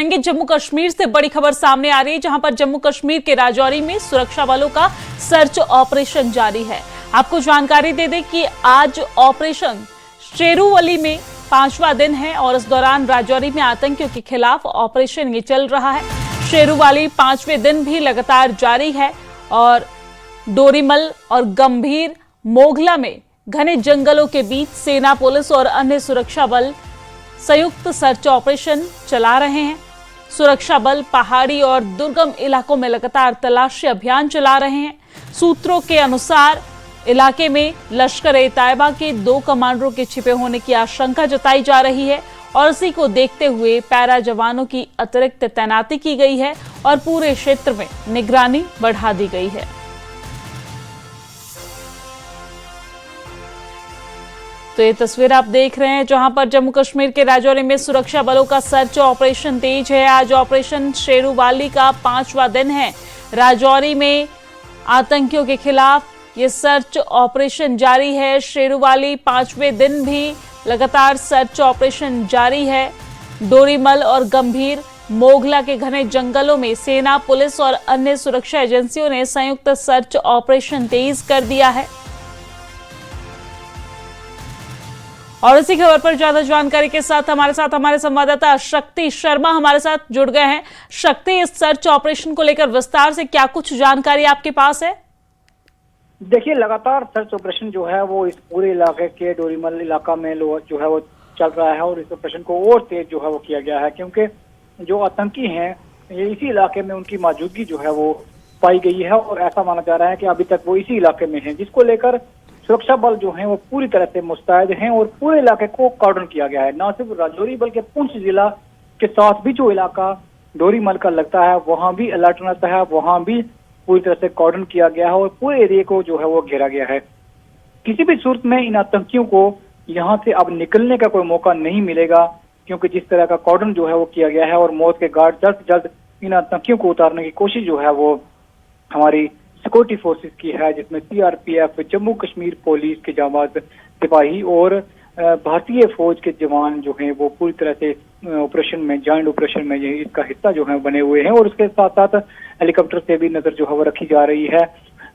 करेंगे जम्मू कश्मीर से। बड़ी खबर सामने आ रही है, जहां पर जम्मू कश्मीर के राजौरी में सुरक्षा बलों का सर्च ऑपरेशन जारी है। आपको जानकारी दे दें कि आज ऑपरेशन शेरूवाली में 5वां दिन है और इस दौरान राजौरी में आतंकियों के खिलाफ ऑपरेशन ये चल रहा है। शेरूवाली 5वें दिन भी लगातार जारी है और डोरीमल और गंभीर मोगला में घने जंगलों के बीच सेना, पुलिस और अन्य सुरक्षा बल संयुक्त सर्च ऑपरेशन चला रहे हैं। सुरक्षा बल पहाड़ी और दुर्गम इलाकों में लगातार तलाशी अभियान चला रहे हैं। सूत्रों के अनुसार इलाके में लश्कर-ए-तैयबा के 2 कमांडरों के छिपे होने की आशंका जताई जा रही है और इसी को देखते हुए पैरा जवानों की अतिरिक्त तैनाती की गई है और पूरे क्षेत्र में निगरानी बढ़ा दी गई है। तो ये तस्वीर आप देख रहे हैं, जहां पर जम्मू कश्मीर के राजौरी में सुरक्षा बलों का सर्च ऑपरेशन तेज है। आज ऑपरेशन शेरूवाली का 5वां दिन है। राजौरी में आतंकियों के खिलाफ ये सर्च ऑपरेशन जारी है। शेरूवाली 5वें दिन भी लगातार सर्च ऑपरेशन जारी है। डोरीमल और गंभीर मोगला के घने जंगलों में सेना, पुलिस और अन्य सुरक्षा एजेंसियों ने संयुक्त सर्च ऑपरेशन तेज कर दिया है। और इसी खबर पर ज्यादा जानकारी के साथ हमारे संवाददाता शक्ति शर्मा हमारे साथ जुड़ गए हैं। शक्ति, इस सर्च ऑपरेशन को लेकर विस्तार से क्या कुछ जानकारी आपके पास है? देखिए, लगातार सर्च ऑपरेशन जो है वो इस पूरे इलाके के डोरीमल इलाका में जो है वो चल रहा है और इस ऑपरेशन को और तेज जो है वो किया गया है, क्योंकि जो आतंकी हैं ये इसी इलाके में उनकी मौजूदगी जो है वो पाई गई है और ऐसा माना जा रहा है कि अभी तक वो इसी इलाके में है, जिसको लेकर सुरक्षा बल जो हैं वो पूरी तरह से मुस्तैद हैं और पूरे इलाके को कॉर्डन किया गया है। न सिर्फ राजौरी बल्कि पुंछ जिला के साथ भी जो इलाका डोरीमल का लगता है वहां भी अलर्ट रहता है, वहां भी पूरी तरह से कॉर्डन किया गया है और पूरे एरिया को जो है वो घेरा गया है। किसी भी सूरत में इन आतंकियों को यहाँ से अब निकलने का कोई मौका नहीं मिलेगा, क्योंकि जिस तरह का कॉर्डन जो है वो किया गया है और मौत के घाट जल्द से जल्द इन आतंकियों को उतारने की कोशिश जो है वो हमारी सिक्योरिटी फोर्सेस की है, जिसमें सीआरपीएफ, जम्मू कश्मीर पुलिस के जाबाज सिपाही और भारतीय फौज के जवान जो हैं वो पूरी तरह से ऑपरेशन में, जॉइंट ऑपरेशन में इसका हिस्सा जो है बने हुए हैं और उसके साथ साथ हेलीकॉप्टर से भी नजर जो है वो रखी जा रही है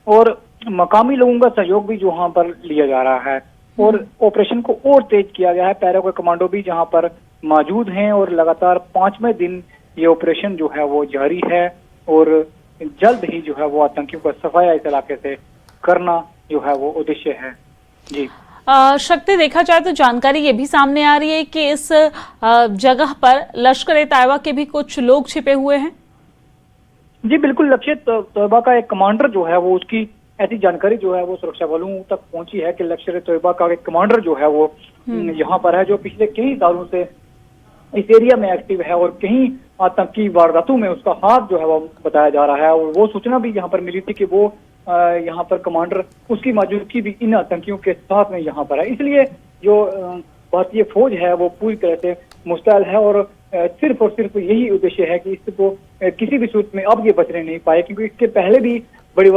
और मकामी लोगों का सहयोग भी जो वहां पर लिया जा रहा है और ऑपरेशन को और तेज किया गया है। पैरा के कमांडो भी जहां पर मौजूद हैं और लगातार 5वें दिन ये ऑपरेशन जो है वो जारी है और जल्द ही जो है वो आतंकियों का सफाया इस इलाके से करना जो है वो उद्देश्य है। जी शक्ति, देखा जाए तो जानकारी ये भी सामने आ रही है कि इस जगह पर लश्कर-ए-तैयबा के भी कुछ लोग छिपे हुए हैं। जी बिल्कुल, लश्कर-ए-तैयबा का एक कमांडर जो है वो, उसकी ऐसी जानकारी जो है वो सुरक्षा बलों तक पहुंची है कि लश्कर-ए-तैयबा का एक कमांडर जो है वो यहाँ पर है, जो पिछले कई सालों से इस एरिया में एक्टिव है और कहीं आतंकी वारदातों में उसका हाथ जो है वो बताया जा रहा है और वो सूचना भी यहाँ पर मिली थी कि वो यहाँ पर कमांडर, उसकी मौजूदगी भी इन आतंकियों के साथ में यहाँ पर है। इसलिए जो भारतीय फौज है वो पूरी तरह से मुस्तैद है और सिर्फ और सिर्फ यही उद्देश्य है कि इसको किसी भी सूरत में अब ये बचने नहीं पाए, क्योंकि इसके पहले भी बड़ी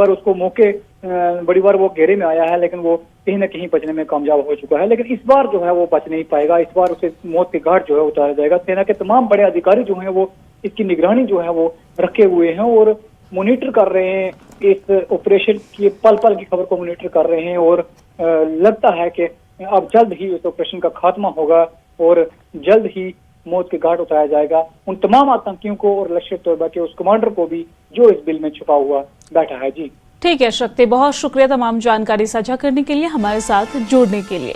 बार वो घेरे में आया है, लेकिन वो कहीं ना कहीं बचने में कामयाब हो चुका है। लेकिन इस बार जो है वो बच नहीं पाएगा, इस बार उसे मौत के घाट जो है उतारा जाएगा। सेना के तमाम बड़े अधिकारी जो हैं वो इसकी निगरानी जो है वो रखे हुए हैं और मॉनिटर कर रहे हैं, इस ऑपरेशन की पल पल की खबर को मॉनिटर कर रहे हैं और लगता है कि अब जल्द ही इस ऑपरेशन का खात्मा होगा और जल्द ही मौत के घाट उतारा जाएगा उन तमाम आतंकियों को और लश्कर-ए-तैयबा के उस कमांडर को भी जो इस बिल में छुपा हुआ बैठा है। जी ठीक है शक्ति, बहुत शुक्रिया तमाम जानकारी साझा करने के लिए, हमारे साथ जुड़ने के लिए।